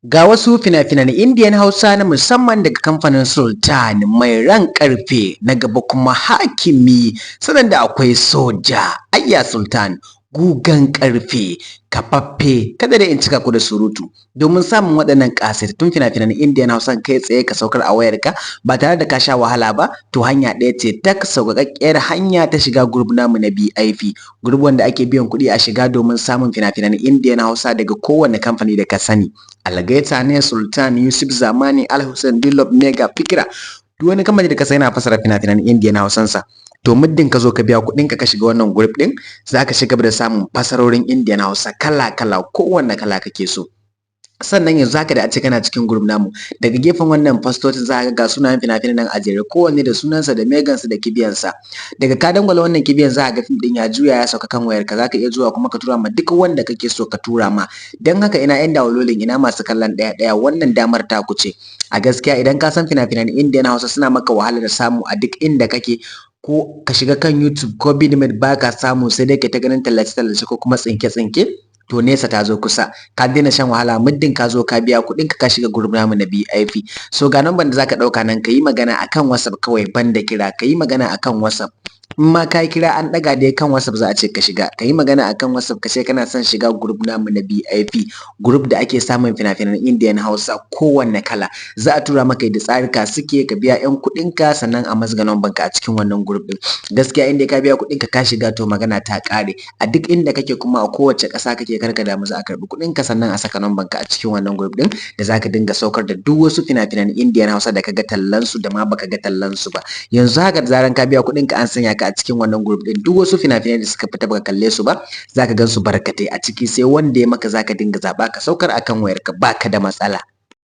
Ga wasu fina-finan Indiyan Hausa na musamman daga kamfanin Sultan mai ran ƙarfe, na gaba kuma Hakimi, sannan da akwai Soja, Ayya Sultan, Gugan ƙarfe, Kafaffe. Kada dai in cika ku da surutu. Domin samun waɗannan ƙasaitattun fina-finan Indiyan Hausa kai tsaye ka saukar a wayarka ba tare da ka sha wahala ba, to hanya ɗaya ce tak, sauƙaƙƙiyar hanya ta shiga group namu na BIP. Group wanda ake biyan kuɗi a shiga domin samun fina-finan Indiyan Hausa daga kowane kamfani da ka sani. Algaita ne, Sultan, Yusuf Zamani, Al Hussein, Dillop, Mega, Fikira, duk wani kamfani da ka sani yana fassara fina-finan Indiyan Hausansa. To muddin ka zo ka biya kuɗin ka shiga wannan group ɗin, za ka shiga da samun fassarorin Indiyan Hausa kala-kala, kowanne kala kake so. Sannan yanzu haka da a ce kana cikin group namu, daga gefen wannan fastocin za ka ga sunayen fina-finan nan a jere, kowanne da sunansa da megansa da kibiyansa. Daga ka dangwala wannan kibiyan za ka ga fim ɗin ya juya ya sauka kan wayarka, za ka iya zuwa kuma ka tura ma duk wanda kake so ka tura ma. Don haka ina 'yan downloading, ina masu kallon ɗaya-ɗaya, wannan damar taku ce. A gaskiya idan ka san fina-finan Indiyan Hausa suna maka wahalar samu a duk inda kake, ko ka shiga kan YouTube ko Bidmet ba ka samu, sai dai ka ta ganin tallace-tallace ko kuma tsinke-tsinke, to nesa ta zo kusa. Ka daina shan wahala muddin ka zo ka biya kuɗin ka shiga group namu na BIP. So ga number da za ka ɗauka nan, ka yi magana akan WhatsApp kawai banda kira, ka yi magana akan WhatsApp. In ma ka yi kira an ɗaga dai kan WhatsApp za a ce ka shiga. Ka yi magana akan WhatsApp ka ce kana son shiga group namu na BIP, group da ake samun fina-finan Indiyan Hausa kowanne kala. Za a tura maka da tsarika suke, ka biya 'yan kuɗinka sannan a mazga number ka a cikin wannan group ɗin. Gaskiya in dai ka biya kuɗinka ka shiga to magana ta ƙare. A duk inda kake kuma a kowace ƙasa kake, kar ka damu, za a karɓi kuɗinka sannan a saka number ka a cikin wannan group ɗin da za ka dinga saukar da duk wasu fina-finan Indiyan Hausa da ka ga tallansu da ma baka ga tallansu ba. Yanzu haka da zaran ka biya kuɗinka an sanya ka a cikin wannan group ɗin, duk wasu fina-finai da suka fita baka kalle su ba za ka gan su barkatai a ciki, sai wanda ya maka za ka dinga zaɓa ka saukar akan wayarka, baka da matsala.